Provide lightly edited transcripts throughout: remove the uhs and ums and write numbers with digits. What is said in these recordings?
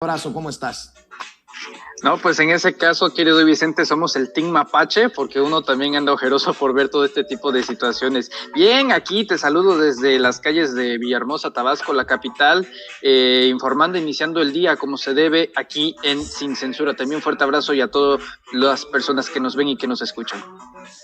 Abrazo, ¿cómo estás? No, pues en ese caso, querido Vicente, somos el Team Mapache, porque uno también anda ojeroso por ver todo este tipo de situaciones. Bien, aquí te saludo desde las calles de Villahermosa, Tabasco, la capital, informando, iniciando el día como se debe aquí en Sin Censura. También un fuerte abrazo y a todas las personas que nos ven y que nos escuchan.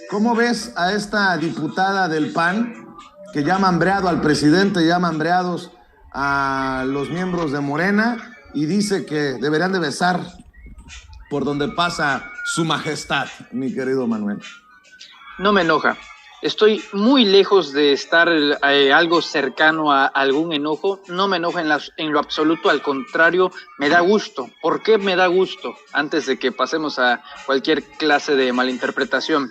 ¿Cómo ves a esta diputada del PAN que llama hambreado al presidente, llama hambreados a los miembros de Morena y dice que deberían de besar por donde pasa su majestad, mi querido Manuel? No me enoja. Estoy muy lejos de estar algo cercano a algún enojo. No me enoja en lo absoluto, al contrario, me da gusto. ¿Por qué me da gusto? Antes de que pasemos a cualquier clase de malinterpretación.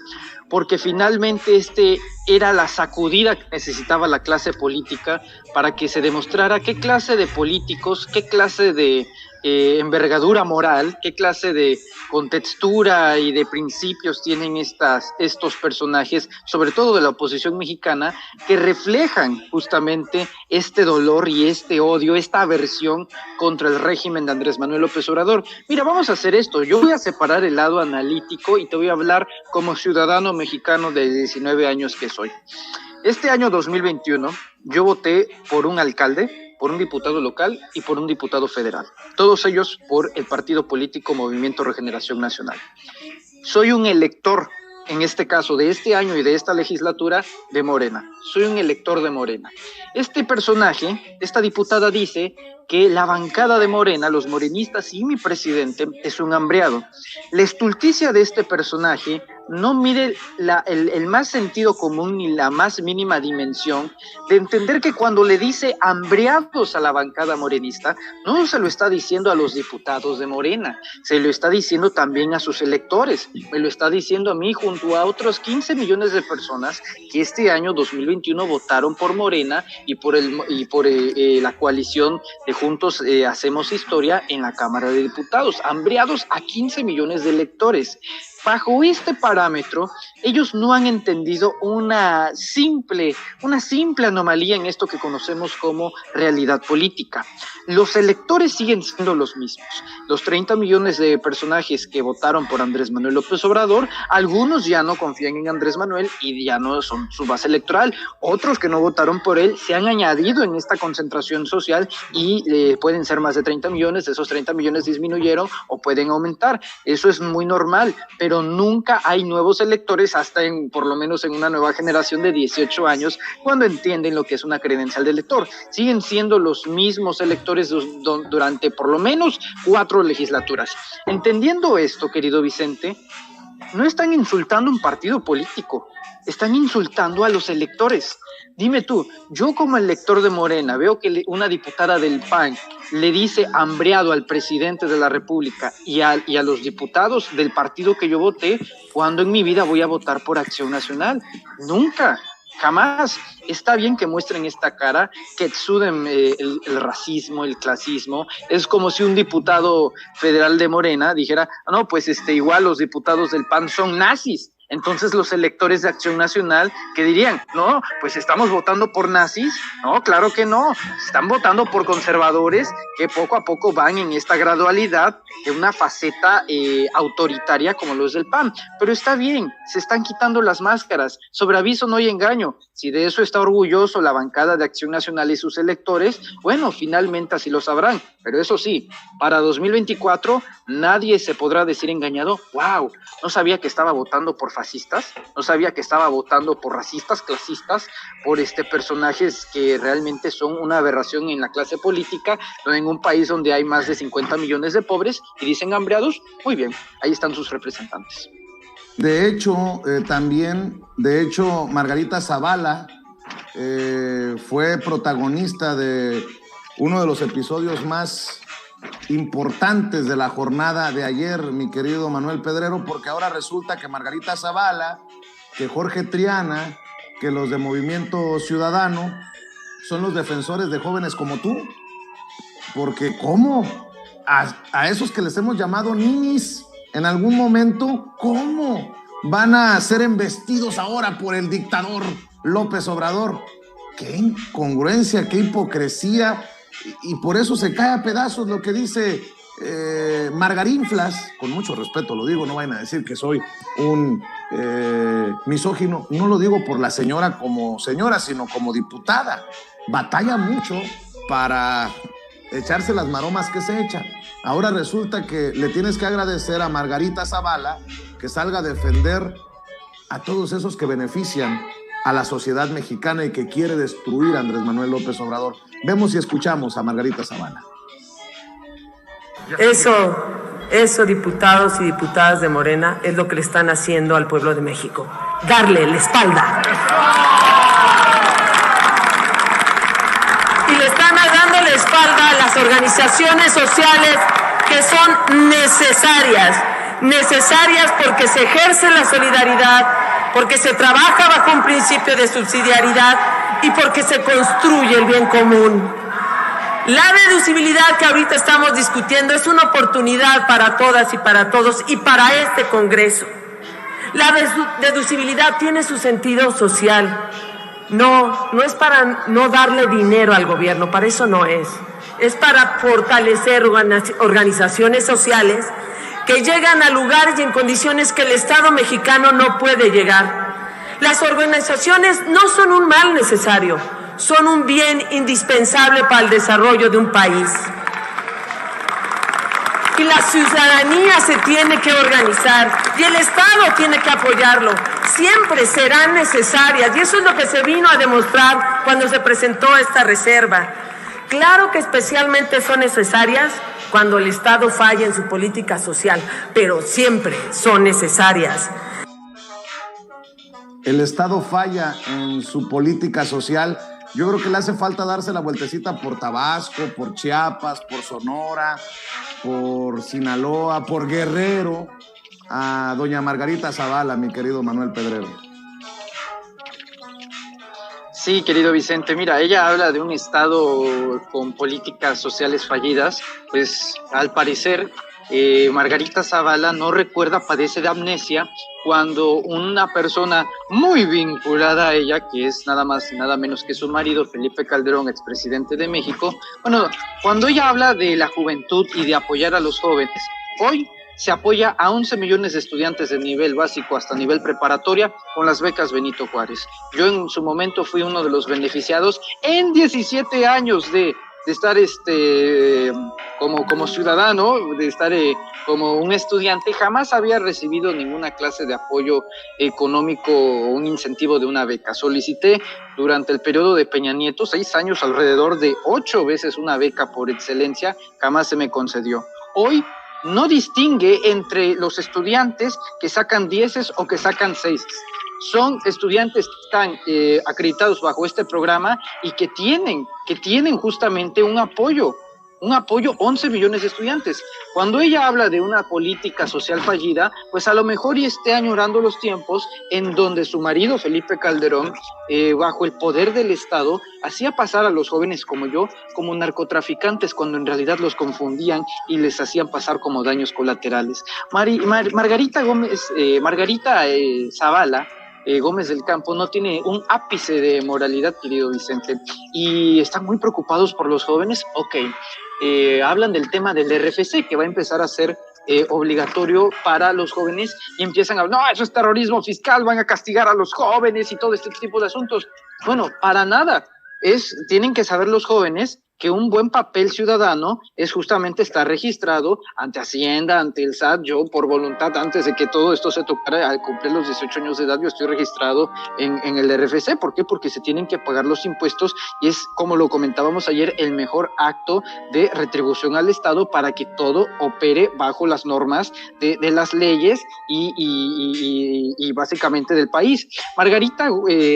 Porque finalmente era la sacudida que necesitaba la clase política para que se demostrara qué clase de políticos, qué clase de envergadura moral, qué clase de contextura y de principios tienen estos personajes, sobre todo de la oposición mexicana, que reflejan justamente este dolor y este odio, esta aversión contra el régimen de Andrés Manuel López Obrador. Mira, vamos a hacer esto. Yo voy a separar el lado analítico y te voy a hablar como ciudadano mexicano de 19 años que soy. Este año 2021 yo voté por un alcalde, por un diputado local y por un diputado federal. Todos ellos por el partido político Movimiento Regeneración Nacional. Soy un elector, en este caso de este año y de esta legislatura, de Morena. Soy un elector de Morena. Este personaje, esta diputada dice que la bancada de Morena, los morenistas y mi presidente es un hambreado. La estulticia de este personaje no mide el más sentido común ni la más mínima dimensión de entender que cuando le dice hambreados a la bancada morenista, no se lo está diciendo a los diputados de Morena, se lo está diciendo también a sus electores, me lo está diciendo a mí junto a otros 15 millones de personas que este año 2021 votaron por Morena y por la coalición de Juntos Hacemos Historia en la Cámara de Diputados, hambreados a 15 millones de electores. Bajo este parámetro, ellos no han entendido una simple anomalía en esto que conocemos como realidad política. Los electores siguen siendo los mismos. Los 30 millones de personajes que votaron por Andrés Manuel López Obrador, algunos ya no confían en Andrés Manuel y ya no son su base electoral. Otros que no votaron por él se han añadido en esta concentración social y pueden ser más de 30 millones, de esos 30 millones disminuyeron o pueden aumentar. Eso es muy normal, pero nunca hay nuevos electores hasta por lo menos en una nueva generación de 18 años, cuando entienden lo que es una credencial de elector. Siguen siendo los mismos electores durante por lo menos 4 legislaturas. Entendiendo esto, querido Vicente, no están insultando un partido político, están insultando a los electores. Dime tú, yo como elector de Morena veo que una diputada del PAN le dice hambreado al presidente de la República y a los diputados del partido que yo voté, ¿cuándo en mi vida voy a votar por Acción Nacional? Nunca, jamás. Está bien que muestren esta cara, que exuden el racismo, el clasismo. Es como si un diputado federal de Morena dijera, no, pues igual los diputados del PAN son nazis. Entonces los electores de Acción Nacional, ¿qué dirían? No, pues estamos votando por nazis. No, claro que no. Están votando por conservadores que poco a poco van en esta gradualidad de una faceta autoritaria como lo es el PAN. Pero está bien, se están quitando las máscaras. Sobre aviso no hay engaño. Si de eso está orgulloso la bancada de Acción Nacional y sus electores, bueno, finalmente así lo sabrán. Pero eso sí, para 2024 nadie se podrá decir engañado. ¡Wow! No sabía que estaba votando por fascistas, no sabía que estaba votando por racistas, clasistas, por personajes que realmente son una aberración en la clase política, en un país donde hay más de 50 millones de pobres y dicen hambreados. Muy bien, ahí están sus representantes. De hecho, Margarita Zavala fue protagonista de uno de los episodios más importantes de la jornada de ayer, mi querido Manuel Pedrero, porque ahora resulta que Margarita Zavala, que Jorge Triana, que los de Movimiento Ciudadano son los defensores de jóvenes como tú. Porque ¿cómo? A esos que les hemos llamado ninis en algún momento, ¿cómo van a ser embestidos ahora por el dictador López Obrador? Qué incongruencia, qué hipocresía y por eso se cae a pedazos lo que dice Margarinflas, con mucho respeto lo digo, no vayan a decir que soy un misógino, no lo digo por la señora como señora, sino como diputada. Batalla mucho para echarse las maromas que se echa. Ahora resulta que le tienes que agradecer a Margarita Zavala que salga a defender a todos esos que benefician a la sociedad mexicana y que quiere destruir a Andrés Manuel López Obrador. Vemos y escuchamos a Margarita Zavala. Eso, diputados y diputadas de Morena, es lo que le están haciendo al pueblo de México. Darle la espalda. Y le están dando la espalda a las organizaciones sociales que son necesarias porque se ejerce la solidaridad, porque se trabaja bajo un principio de subsidiariedad y porque se construye el bien común. La deducibilidad que ahorita estamos discutiendo es una oportunidad para todas y para todos y para este Congreso. La deducibilidad tiene su sentido social. No es para no darle dinero al gobierno, para eso no es. Es para fortalecer organizaciones sociales que llegan a lugares y en condiciones que el Estado mexicano no puede llegar. Las organizaciones no son un mal necesario, son un bien indispensable para el desarrollo de un país. Y la ciudadanía se tiene que organizar y el Estado tiene que apoyarlo. Siempre serán necesarias y eso es lo que se vino a demostrar cuando se presentó esta reserva. Claro que especialmente son necesarias cuando el Estado falla en su política social, pero siempre son necesarias. El Estado falla en su política social. Yo creo que le hace falta darse la vueltecita por Tabasco, por Chiapas, por Sonora, por Sinaloa, por Guerrero, a doña Margarita Zavala, mi querido Manuel Pedrero. Sí, querido Vicente, mira, ella habla de un Estado con políticas sociales fallidas, pues al parecer Margarita Zavala no recuerda, padece de amnesia, cuando una persona muy vinculada a ella, que es nada más y nada menos que su marido, Felipe Calderón, expresidente de México, bueno, cuando ella habla de la juventud y de apoyar a los jóvenes, hoy se apoya a 11 millones de estudiantes de nivel básico hasta nivel preparatoria con las becas Benito Juárez. Yo en su momento fui uno de los beneficiados en 17 años de estar como ciudadano, de estar como un estudiante. Jamás había recibido ninguna clase de apoyo económico o un incentivo de una beca. Solicité durante el periodo de Peña Nieto, 6 años, alrededor de 8 veces una beca por excelencia, jamás se me concedió. Hoy no distingue entre los estudiantes que sacan 10 o que sacan 6. Son estudiantes que están acreditados bajo este programa y que tienen justamente un apoyo 11 millones de estudiantes. Cuando ella habla de una política social fallida, pues a lo mejor y esté añorando los tiempos en donde su marido, Felipe Calderón, bajo el poder del Estado, hacía pasar a los jóvenes como yo, como narcotraficantes, cuando en realidad los confundían y les hacían pasar como daños colaterales. Margarita Zavala, Gómez del Campo, no tiene un ápice de moralidad, querido Vicente, y están muy preocupados por los jóvenes. Hablan del tema del RFC, que va a empezar a ser obligatorio para los jóvenes, y empiezan a hablar, no, eso es terrorismo fiscal, van a castigar a los jóvenes y todo este tipo de asuntos. Bueno, para nada. Tienen que saber los jóvenes que un buen papel ciudadano es justamente estar registrado ante Hacienda, ante el SAT. Yo, por voluntad, antes de que todo esto se tocara, al cumplir los 18 años de edad, yo estoy registrado en el RFC. ¿Por qué? Porque se tienen que pagar los impuestos y es, como lo comentábamos ayer, el mejor acto de retribución al Estado para que todo opere bajo las normas de las leyes y básicamente del país. Margarita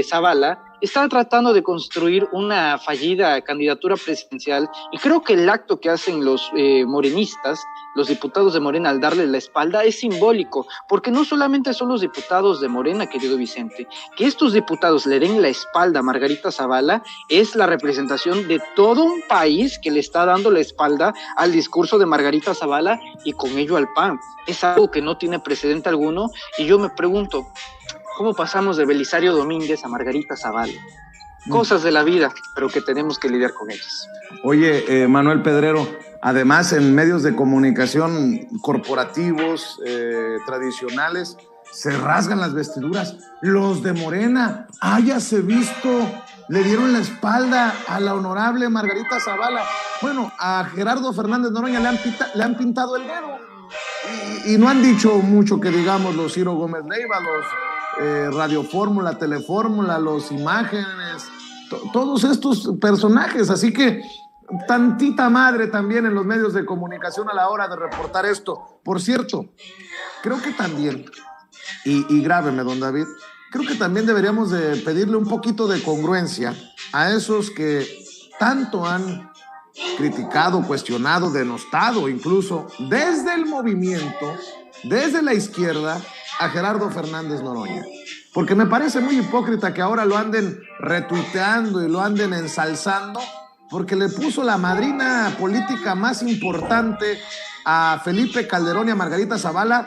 Zavala está tratando de construir una fallida candidatura presidencial y creo que el acto que hacen los morenistas, los diputados de Morena, al darle la espalda es simbólico, porque no solamente son los diputados de Morena, querido Vicente, que estos diputados le den la espalda a Margarita Zavala es la representación de todo un país que le está dando la espalda al discurso de Margarita Zavala y con ello al PAN. Es algo que no tiene precedente alguno y yo me pregunto, ¿cómo pasamos de Belisario Domínguez a Margarita Zavala? cosas de la vida, pero que tenemos que lidiar con ellas. Oye, Manuel Pedrero, además en medios de comunicación corporativos, tradicionales, se rasgan las vestiduras. Los de Morena, háyase visto, le dieron la espalda a la honorable Margarita Zavala. Bueno, a Gerardo Fernández Noroña le han pintado el dedo. Y no han dicho mucho que digamos los Ciro Gómez Leiva, los Radio Fórmula, Telefórmula, los Imágenes, todos estos personajes. Así que tantita madre también en los medios de comunicación a la hora de reportar esto. Por cierto, creo que también, y grábeme, don David, creo que también deberíamos de pedirle un poquito de congruencia a esos que tanto han criticado, cuestionado, denostado incluso desde el movimiento, desde la izquierda, a Gerardo Fernández Noroña. Porque me parece muy hipócrita que ahora lo anden retuiteando y lo anden ensalzando, porque le puso la madrina política más importante a Felipe Calderón y a Margarita Zavala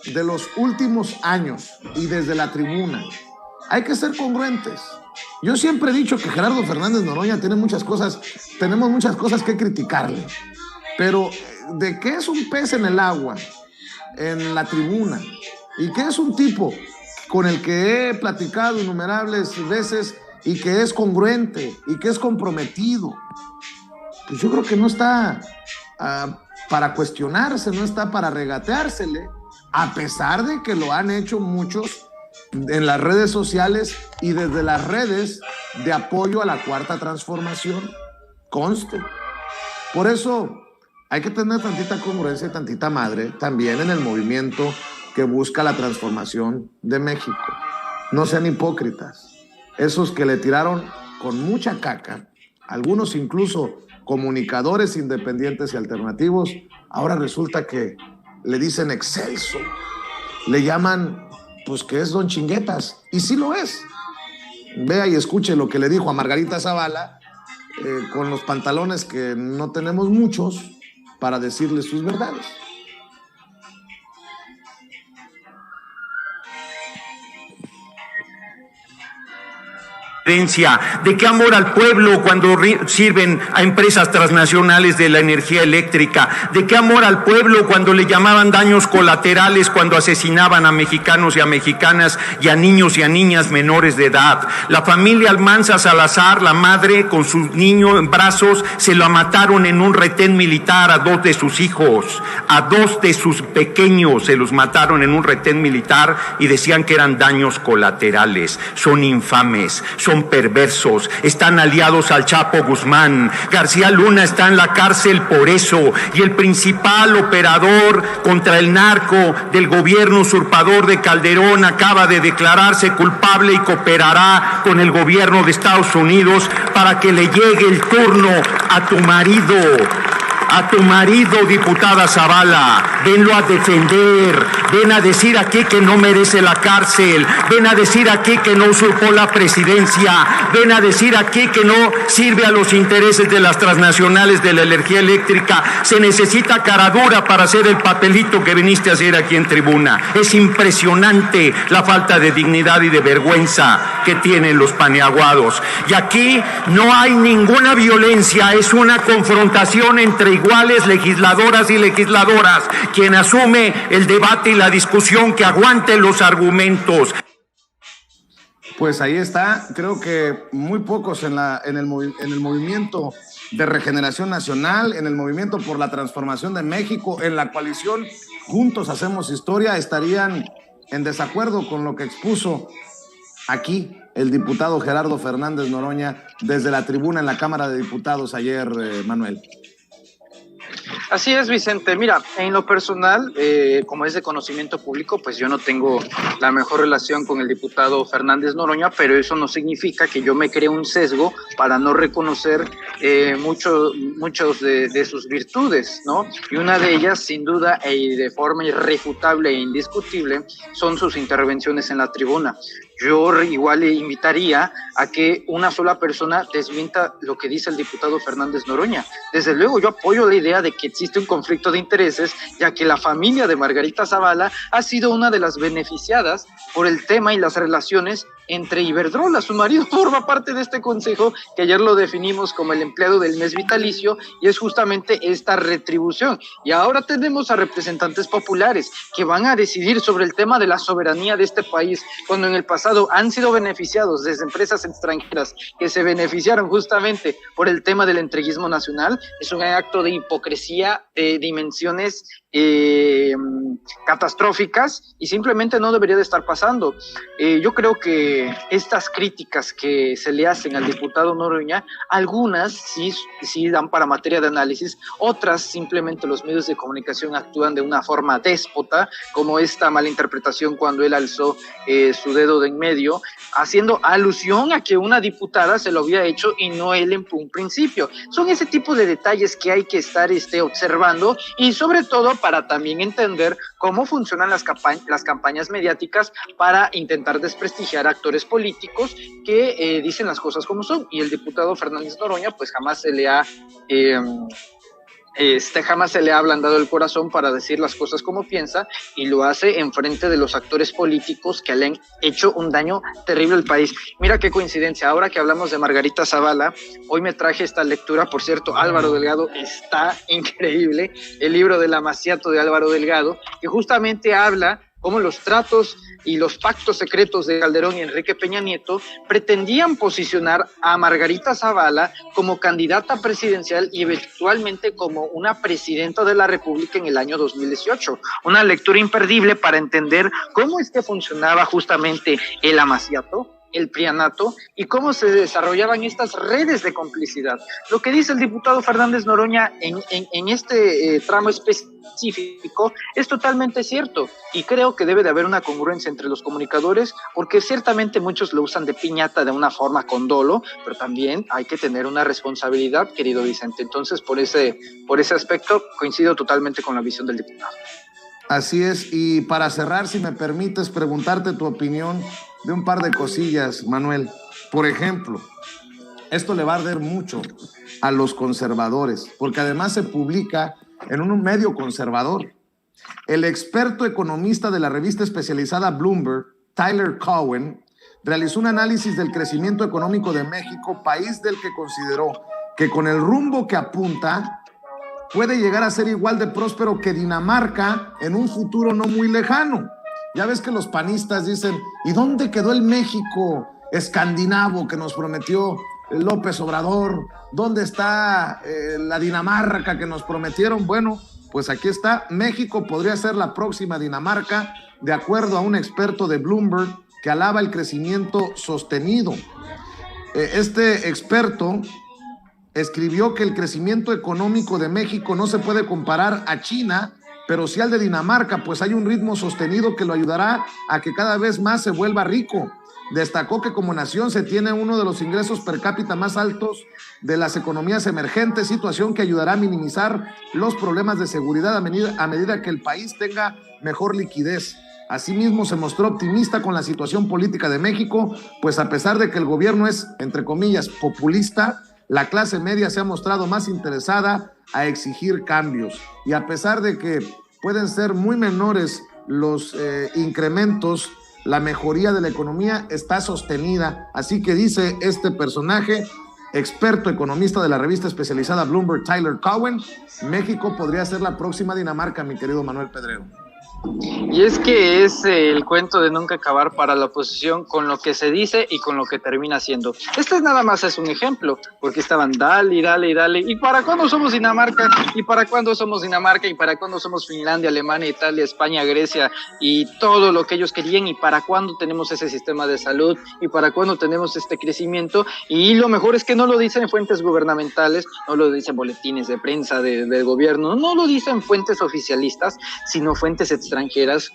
de los últimos años y desde la tribuna. Hay que ser congruentes. Yo siempre he dicho que Gerardo Fernández Noroña tenemos muchas cosas que criticarle, pero de que es un pez en el agua, en la tribuna, y que es un tipo con el que he platicado innumerables veces y que es congruente y que es comprometido, pues yo creo que no está para cuestionarse, no está para regateársele, a pesar de que lo han hecho muchos en las redes sociales y desde las redes de apoyo a la Cuarta Transformación. Conste. Por eso hay que tener tantita congruencia y tantita madre también en el movimiento que busca la transformación de México. No sean hipócritas. Esos que le tiraron con mucha caca, algunos incluso comunicadores independientes y alternativos, ahora resulta que le dicen excelso, le llaman pues que es don Chinguetas, y sí lo es. Vea y escuche lo que le dijo a Margarita Zavala, con los pantalones que no tenemos muchos para decirle sus verdades. ¿De qué amor al pueblo cuando sirven a empresas transnacionales de la energía eléctrica? ¿De qué amor al pueblo cuando le llamaban daños colaterales cuando asesinaban a mexicanos y a mexicanas y a niños y a niñas menores de edad? La familia Almanza Salazar, la madre con su niño en brazos, se lo mataron en un retén militar a 2 de sus hijos, a 2 de sus pequeños se los mataron en un retén militar y decían que eran daños colaterales. Son infames, son perversos, están aliados al Chapo Guzmán. García Luna está en la cárcel por eso, y el principal operador contra el narco del gobierno usurpador de Calderón acaba de declararse culpable y cooperará con el gobierno de Estados Unidos para que le llegue el turno a tu marido, diputada Zavala. Venlo a defender, ven a decir aquí que no merece la cárcel, ven a decir aquí que no usurpó la presidencia, ven a decir aquí que no sirve a los intereses de las transnacionales de la energía eléctrica. Se necesita cara dura para hacer el papelito que viniste a hacer aquí en tribuna. Es impresionante la falta de dignidad y de vergüenza que tienen los paneaguados. Y aquí no hay ninguna violencia, es una confrontación entre iguales, legisladoras y legisladoras. Quien asume el debate y la discusión, que aguante los argumentos. Pues ahí está, creo que muy pocos en el movimiento de Regeneración Nacional, en el movimiento por la transformación de México, en la coalición Juntos Hacemos Historia, estarían en desacuerdo con lo que expuso aquí el diputado Gerardo Fernández Noroña desde la tribuna en la Cámara de Diputados ayer, Manuel. Así es, Vicente. Mira, en lo personal, como es de conocimiento público, pues yo no tengo la mejor relación con el diputado Fernández Noroña, pero eso no significa que yo me cree un sesgo para no reconocer muchos de sus virtudes, ¿no? Y una de ellas, sin duda, y de forma irrefutable e indiscutible, son sus intervenciones en la tribuna. yo igual le invitaría a que una sola persona desmienta lo que dice el diputado Fernández Noroña. Desde luego, yo apoyo la idea de que existe un conflicto de intereses, ya que la familia de Margarita Zavala ha sido una de las beneficiadas por el tema y las relaciones entre Iberdrola. Su marido forma parte de este consejo, que ayer lo definimos como el empleado del mes vitalicio, y es justamente esta retribución. Y ahora tenemos a representantes populares que van a decidir sobre el tema de la soberanía de este país, cuando en el pasado han sido beneficiados desde empresas extranjeras que se beneficiaron justamente por el tema del entreguismo nacional. Es un acto de hipocresía de dimensiones catastróficas, y simplemente no debería de estar pasando. Yo creo que estas críticas que se le hacen al diputado Noroña, algunas sí dan para materia de análisis, otras simplemente los medios de comunicación actúan de una forma déspota, como esta mala interpretación cuando él alzó su dedo de en medio, haciendo alusión a que una diputada se lo había hecho y no él en un principio. Son ese tipo de detalles que hay que estar observando, y sobre todo para también entender cómo funcionan las campañas mediáticas para intentar desprestigiar a actores políticos que dicen las cosas como son. Y el diputado Fernández Noroña pues jamás se le ha ablandado el corazón para decir las cosas como piensa, y lo hace en frente de los actores políticos que le han hecho un daño terrible al país. Mira qué coincidencia, ahora que hablamos de Margarita Zavala, hoy me traje esta lectura. Por cierto, Álvaro Delgado está increíble, el libro del amaciato de Álvaro Delgado, que justamente habla cómo los tratos y los pactos secretos de Calderón y Enrique Peña Nieto pretendían posicionar a Margarita Zavala como candidata presidencial y eventualmente como una presidenta de la República en el año 2018. Una lectura imperdible para entender cómo es que funcionaba justamente el amaciato, el prianato, y cómo se desarrollaban estas redes de complicidad. Lo que dice el diputado Fernández Noroña en este tramo específico es totalmente cierto, y creo que debe de haber una congruencia entre los comunicadores, porque ciertamente muchos lo usan de piñata de una forma con dolo, pero también hay que tener una responsabilidad, querido Vicente. Entonces, por ese aspecto, coincido totalmente con la visión del diputado. Así es, y para cerrar, si me permites preguntarte tu opinión de un par de cosillas, Manuel. Por ejemplo, esto le va a arder mucho a los conservadores, porque además se publica en un medio conservador. El experto economista de la revista especializada Bloomberg, Tyler Cowen, realizó un análisis del crecimiento económico de México, país del que consideró que con el rumbo que apunta puede llegar a ser igual de próspero que Dinamarca en un futuro no muy lejano. Ya ves que los panistas dicen, ¿y dónde quedó el México escandinavo que nos prometió López Obrador? ¿Dónde está la Dinamarca que nos prometieron? Bueno, pues aquí está. México podría ser la próxima Dinamarca, de acuerdo a un experto de Bloomberg que alaba el crecimiento sostenido. Este experto escribió que el crecimiento económico de México no se puede comparar a China, pero sí al de Dinamarca, pues hay un ritmo sostenido que lo ayudará a que cada vez más se vuelva rico. Destacó que como nación se tiene uno de los ingresos per cápita más altos de las economías emergentes, situación que ayudará a minimizar los problemas de seguridad a medida que el país tenga mejor liquidez. Asimismo, se mostró optimista con la situación política de México, pues a pesar de que el gobierno es, entre comillas, populista, la clase media se ha mostrado más interesada a exigir cambios. Y a pesar de que pueden ser muy menores los incrementos, la mejoría de la economía está sostenida. Así que dice este personaje, experto economista de la revista especializada Bloomberg, Tyler Cowen, México podría ser la próxima Dinamarca, mi querido Manuel Pedrero. Y es que es el cuento de nunca acabar para la oposición, con lo que se dice y con lo que termina siendo. Este nada más es un ejemplo, porque estaban dale, ¿y para cuándo somos Dinamarca? ¿Y para cuándo somos Dinamarca? ¿Y para cuándo somos Finlandia, Alemania, Italia, España, Grecia? Y todo lo que ellos querían. ¿Y para cuándo tenemos ese sistema de salud? ¿Y para cuándo tenemos este crecimiento? Y lo mejor es que no lo dicen fuentes gubernamentales, no lo dicen boletines de prensa del gobierno, no lo dicen fuentes oficialistas, sino fuentes extranjeras,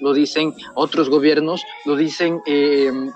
lo dicen otros gobiernos, lo dicen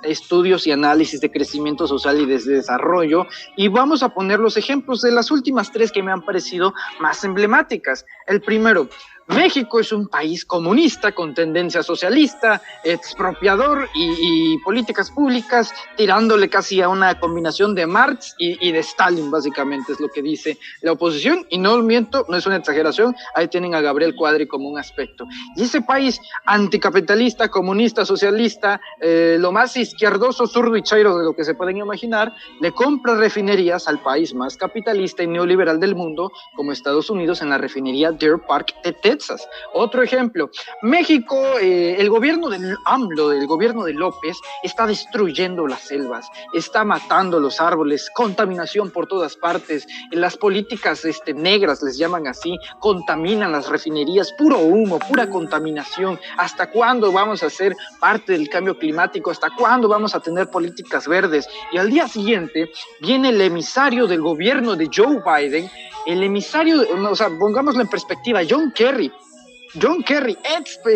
estudios y análisis de crecimiento social y de desarrollo. Y vamos a poner los ejemplos de las últimas tres que me han parecido más emblemáticas. El primero, México es un país comunista con tendencia socialista, expropiador y políticas públicas tirándole casi a una combinación de Marx y de Stalin, básicamente es lo que dice la oposición, y no miento, no es una exageración, ahí tienen a Gabriel Cuadri como un aspecto. Y ese país anticapitalista, comunista, socialista, lo más izquierdoso, zurdo y chairo de lo que se pueden imaginar, le compra refinerías al país más capitalista y neoliberal del mundo, como Estados Unidos, en la refinería Deer Park de Texas. Otro ejemplo, México, el gobierno del AMLO, el gobierno de López, está destruyendo las selvas, está matando los árboles, contaminación por todas partes, las políticas negras, les llaman así, contaminan las refinerías, puro humo, pura contaminación. ¿Hasta cuándo vamos a ser parte del cambio climático? ¿Hasta cuándo vamos a tener políticas verdes? Y al día siguiente viene el emisario del gobierno de Joe Biden, el emisario, o sea, pongámoslo en perspectiva, John Kerry,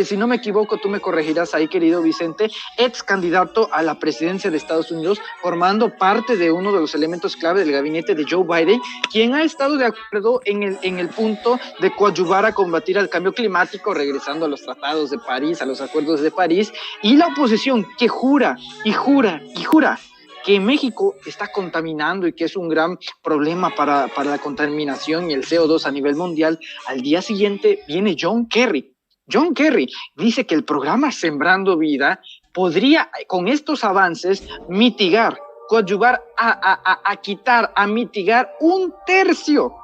si no me equivoco, tú me corregirás ahí, querido Vicente, ex candidato a la presidencia de Estados Unidos, formando parte de uno de los elementos clave del gabinete de Joe Biden, quien ha estado de acuerdo en el punto de coadyuvar a combatir al cambio climático, regresando a los tratados de París, a los acuerdos de París, y la oposición que jura que México está contaminando y que es un gran problema para la contaminación y el CO2 a nivel mundial. Al día siguiente viene John Kerry dice que el programa Sembrando Vida podría, con estos avances, mitigar, coadyuvar a mitigar un tercio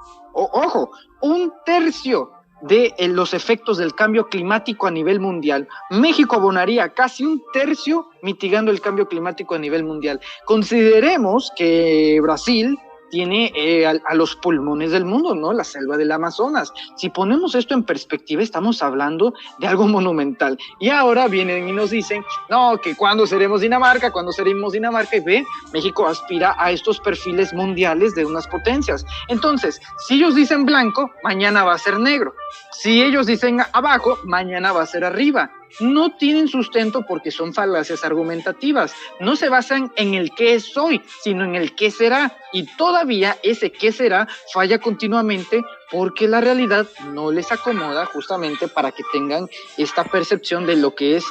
de los efectos del cambio climático a nivel mundial. México abonaría casi un tercio mitigando el cambio climático a nivel mundial. Consideremos que Brasil tiene a los pulmones del mundo, ¿no? La selva del Amazonas. Si ponemos esto en perspectiva, estamos hablando de algo monumental. Y ahora vienen y nos dicen, no, que ¿cuándo seremos Dinamarca? Y ve, México aspira a estos perfiles mundiales de unas potencias. Entonces, si ellos dicen blanco, mañana va a ser negro. Si ellos dicen abajo, mañana va a ser arriba. No tienen sustento porque son falacias argumentativas. No se basan en el qué es hoy, sino en el qué será. Y todavía ese qué será falla continuamente porque la realidad no les acomoda justamente para que tengan esta percepción de lo que es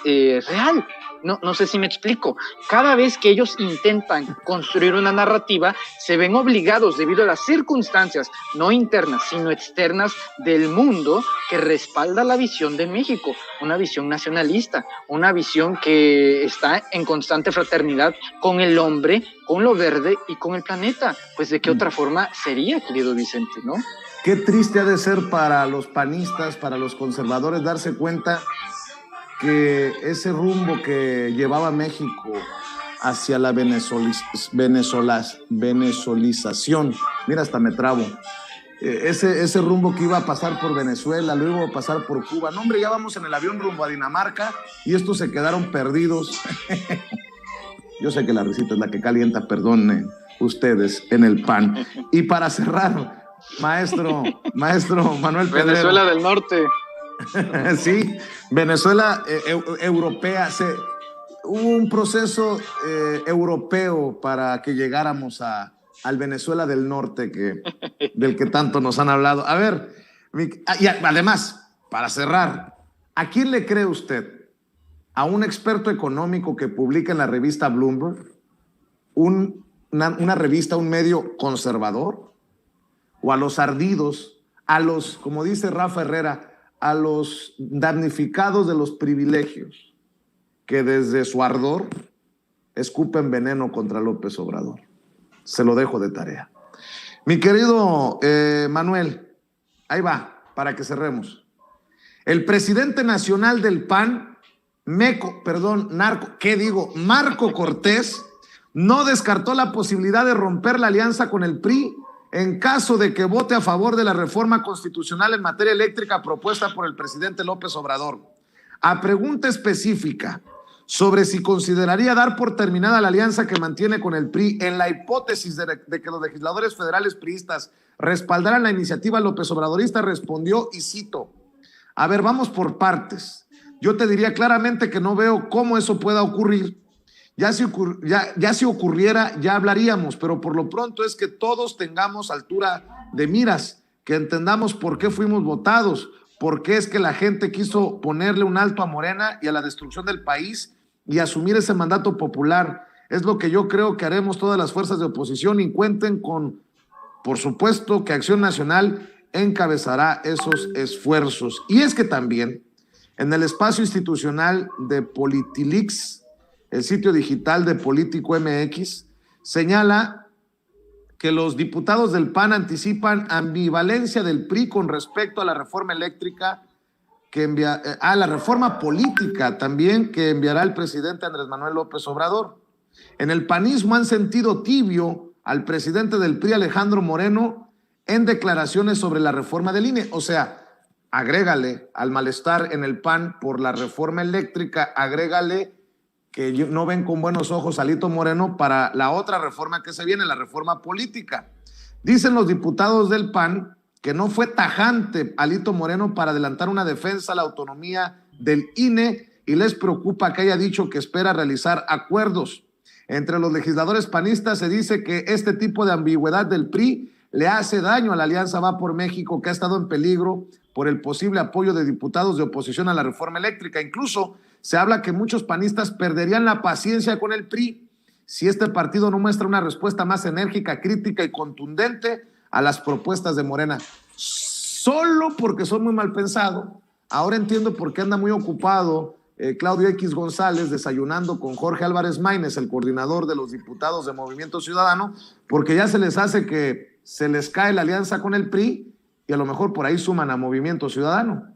real. No sé si me explico. Cada vez que ellos intentan construir una narrativa, se ven obligados debido a las circunstancias, no internas, sino externas del mundo, que respalda la visión de México, una visión nacionalista, una visión que está en constante fraternidad con el hombre, con lo verde y con el planeta. Pues de qué otra forma sería, querido Vicente, ¿no? Qué triste ha de ser para los panistas, para los conservadores, darse cuenta que ese rumbo que llevaba México hacia la venezolización, mira, hasta me trabo, ese rumbo que iba a pasar por Venezuela, luego iba a pasar por Cuba, no hombre, ya vamos en el avión rumbo a Dinamarca y estos se quedaron perdidos. Yo sé que la risita es la que calienta, perdonen ustedes, en el pan. Y para cerrar, maestro Manuel Pedrero. Venezuela del Norte. Sí, Venezuela europea, hubo un proceso europeo para que llegáramos al Venezuela del Norte del que tanto nos han hablado. A ver, y además, para cerrar, ¿a quién le cree usted? ¿A un experto económico que publica en la revista Bloomberg? ¿Una revista, un medio conservador? ¿O a los ardidos, como dice Rafa Herrera, a los damnificados de los privilegios que desde su ardor escupen veneno contra López Obrador? Se lo dejo de tarea. Mi querido Manuel, ahí va, para que cerremos. El presidente nacional del PAN, Marco Cortés, no descartó la posibilidad de romper la alianza con el PRI en caso de que vote a favor de la reforma constitucional en materia eléctrica propuesta por el presidente López Obrador. A pregunta específica sobre si consideraría dar por terminada la alianza que mantiene con el PRI en la hipótesis de que los legisladores federales priistas respaldaran la iniciativa López Obradorista, respondió, y cito, a ver, vamos por partes. Yo te diría claramente que no veo cómo eso pueda ocurrir. Ya si ocurriera, ya hablaríamos, pero por lo pronto es que todos tengamos altura de miras, que entendamos por qué fuimos votados, por qué es que la gente quiso ponerle un alto a Morena y a la destrucción del país y asumir ese mandato popular. Es lo que yo creo que haremos todas las fuerzas de oposición, y cuenten con, por supuesto, que Acción Nacional encabezará esos esfuerzos. Y es que también en el espacio institucional de Politilix, el sitio digital de Político MX, señala que los diputados del PAN anticipan ambivalencia del PRI con respecto a la reforma eléctrica a la reforma política también que enviará el presidente Andrés Manuel López Obrador. En el panismo han sentido tibio al presidente del PRI, Alejandro Moreno, en declaraciones sobre la reforma del INE. O sea, agrégale al malestar en el PAN por la reforma eléctrica, agrégale que no ven con buenos ojos a Alito Moreno para la otra reforma que se viene, la reforma política. Dicen los diputados del PAN que no fue tajante Alito Moreno para adelantar una defensa a la autonomía del INE y les preocupa que haya dicho que espera realizar acuerdos. Entre los legisladores panistas se dice que este tipo de ambigüedad del PRI le hace daño a la Alianza Va por México, que ha estado en peligro por el posible apoyo de diputados de oposición a la reforma eléctrica. Incluso se habla que muchos panistas perderían la paciencia con el PRI si este partido no muestra una respuesta más enérgica, crítica y contundente a las propuestas de Morena. Solo porque son muy mal pensados. Ahora entiendo por qué anda muy ocupado Claudio X González desayunando con Jorge Álvarez Maínez, el coordinador de los diputados de Movimiento Ciudadano, porque ya se les hace que se les cae la alianza con el PRI y a lo mejor por ahí suman a Movimiento Ciudadano.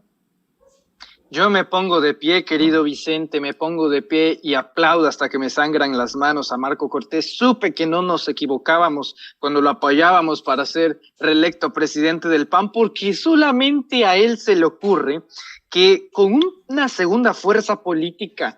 Yo me pongo de pie, querido Vicente, me pongo de pie y aplaudo hasta que me sangran las manos a Marco Cortés. Supe que no nos equivocábamos cuando lo apoyábamos para ser reelecto presidente del PAN, porque solamente a él se le ocurre que con una segunda fuerza política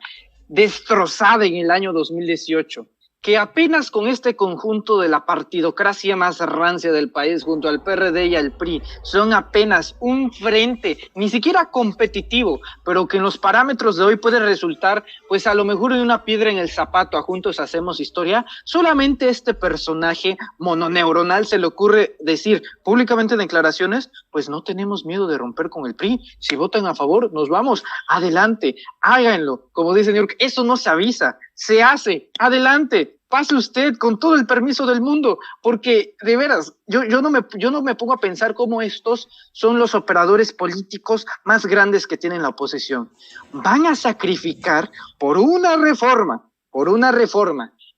destrozada en el año 2018, que apenas con este conjunto de la partidocracia más rancia del país junto al PRD y al PRI son apenas un frente, ni siquiera competitivo, pero que en los parámetros de hoy puede resultar pues a lo mejor de una piedra en el zapato a Juntos Hacemos Historia. Solamente este personaje mononeuronal se le ocurre decir públicamente en declaraciones, pues no tenemos miedo de romper con el PRI, si votan a favor nos vamos, adelante, háganlo, como dice New York, eso no se avisa, se hace, adelante, pase usted con todo el permiso del mundo, porque de veras, yo no me pongo a pensar cómo estos son los operadores políticos más grandes que tiene la oposición. Van a sacrificar por una reforma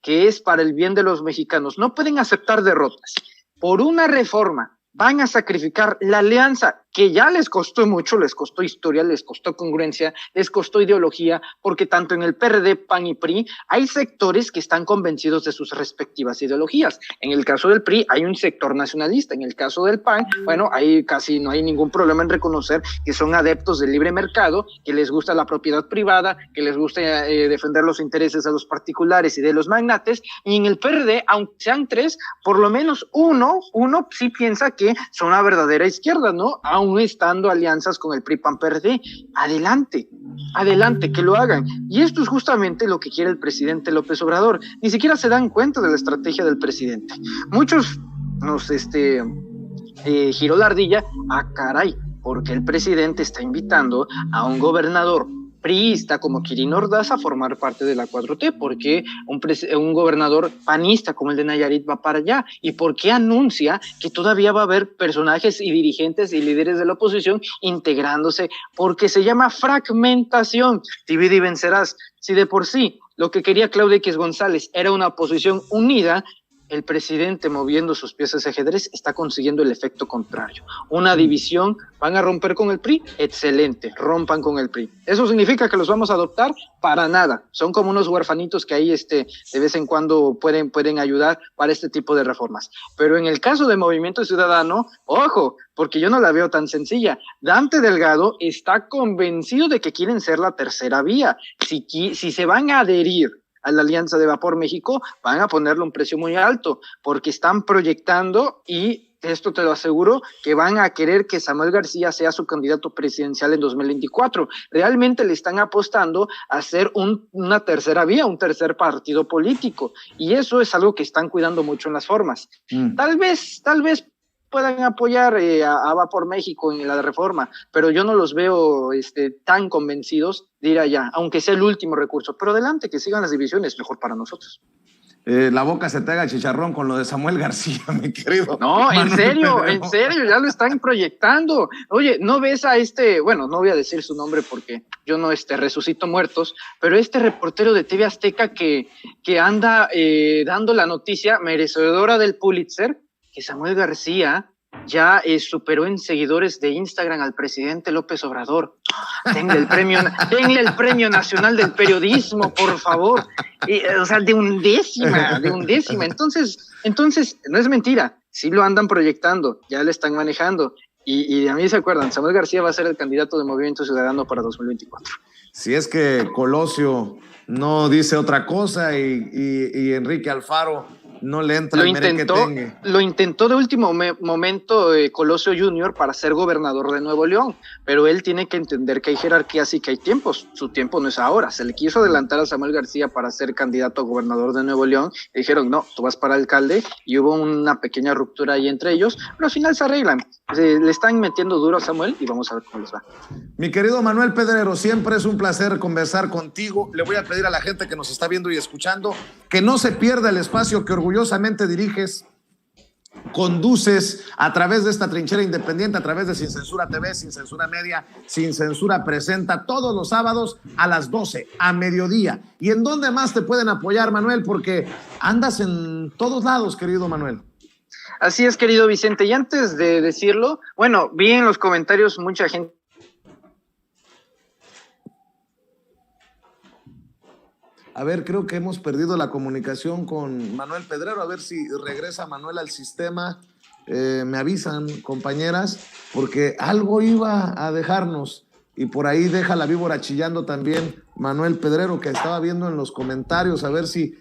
que es para el bien de los mexicanos. No pueden aceptar derrotas. Por una reforma van a sacrificar la alianza que ya les costó mucho, les costó historia, les costó congruencia, les costó ideología, porque tanto en el PRD, PAN y PRI hay sectores que están convencidos de sus respectivas ideologías. En el caso del PRI hay un sector nacionalista, en el caso del PAN, bueno, ahí casi no hay ningún problema en reconocer que son adeptos del libre mercado, que les gusta la propiedad privada, que les gusta defender los intereses de los particulares y de los magnates, y en el PRD, aunque sean tres, por lo menos uno sí piensa que son la verdadera izquierda, ¿no? Aún estando alianzas con el PRI, PAN, PRD. Adelante, que lo hagan. Y esto es justamente lo que quiere el presidente López Obrador. Ni siquiera se dan cuenta de la estrategia del presidente. Muchos nos giró la ardilla, caray, porque el presidente está invitando a un gobernador priista como Quirino Ordaz a formar parte de la 4T, porque un gobernador panista como el de Nayarit va para allá, y por qué anuncia que todavía va a haber personajes y dirigentes y líderes de la oposición integrándose, porque se llama fragmentación. Divide y vencerás. Si de por sí lo que quería Claudio X González era una oposición unida, el presidente, moviendo sus piezas de ajedrez, está consiguiendo el efecto contrario. Una división. ¿Van a romper con el PRI? Excelente, rompan con el PRI. ¿Eso significa que los vamos a adoptar? Para nada. Son como unos huerfanitos que ahí de vez en cuando pueden ayudar para este tipo de reformas. Pero en el caso de Movimiento Ciudadano, ojo, porque yo no la veo tan sencilla. Dante Delgado está convencido de que quieren ser la tercera vía. Si se van a adherir a la Alianza de Va por México, van a ponerle un precio muy alto, porque están proyectando, y esto te lo aseguro, que van a querer que Samuel García sea su candidato presidencial en 2024. Realmente le están apostando a hacer una tercera vía, un tercer partido político, y eso es algo que están cuidando mucho en las formas. Tal vez puedan apoyar a Va por México en la reforma, pero yo no los veo tan convencidos de ir allá, aunque sea el último recurso. Pero adelante, que sigan las divisiones, mejor para nosotros. La boca se te haga chicharrón con lo de Samuel García, mi querido. No, en serio, ya lo están proyectando. Oye, ¿no ves a bueno, no voy a decir su nombre porque yo no resucito muertos, pero reportero de TV Azteca que anda dando la noticia merecedora del Pulitzer, que Samuel García ya superó en seguidores de Instagram al presidente López Obrador. Denle el premio nacional del periodismo, por favor. O sea, de undécima. Entonces, no es mentira. Sí lo andan proyectando, ya le están manejando. Y a mí se acuerdan, Samuel García va a ser el candidato de Movimiento Ciudadano para 2024. Si es que Colosio no dice otra cosa y Enrique Alfaro no le entra el merequetengue. Lo intentó de último momento Colosio Jr. para ser gobernador de Nuevo León, pero él tiene que entender que hay jerarquías y que hay tiempos. Su tiempo no es ahora. Se le quiso adelantar a Samuel García para ser candidato a gobernador de Nuevo León y dijeron, no, tú vas para alcalde, y hubo una pequeña ruptura ahí entre ellos, pero al final se arreglan. Le están metiendo duro a Samuel y vamos a ver cómo les va. Mi querido Manuel Pedrero, siempre es un placer conversar contigo. Le voy a pedir a la gente que nos está viendo y escuchando que no se pierda el espacio que orgullosamente diriges, conduces a través de esta trinchera independiente, a través de Sin Censura TV, Sin Censura Media, Sin Censura Presenta, todos los sábados a las 12, a mediodía. ¿Y en dónde más te pueden apoyar, Manuel? Porque andas en todos lados, querido Manuel. Así es, querido Vicente. Y antes de decirlo, bueno, vi en los comentarios mucha gente. A ver, creo que hemos perdido la comunicación con Manuel Pedrero. A ver si regresa Manuel al sistema. Me avisan, compañeras, porque algo iba a dejarnos. Y por ahí deja la víbora chillando también Manuel Pedrero, que estaba viendo en los comentarios. A ver si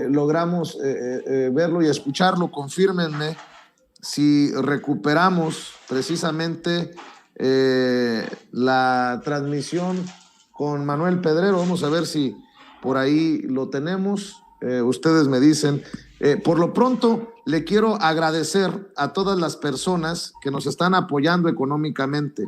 logramos verlo y escucharlo. Confírmenme si recuperamos precisamente la transmisión con Manuel Pedrero. Vamos a ver si por ahí lo tenemos. Ustedes me dicen. Por lo pronto, le quiero agradecer a todas las personas que nos están apoyando económicamente.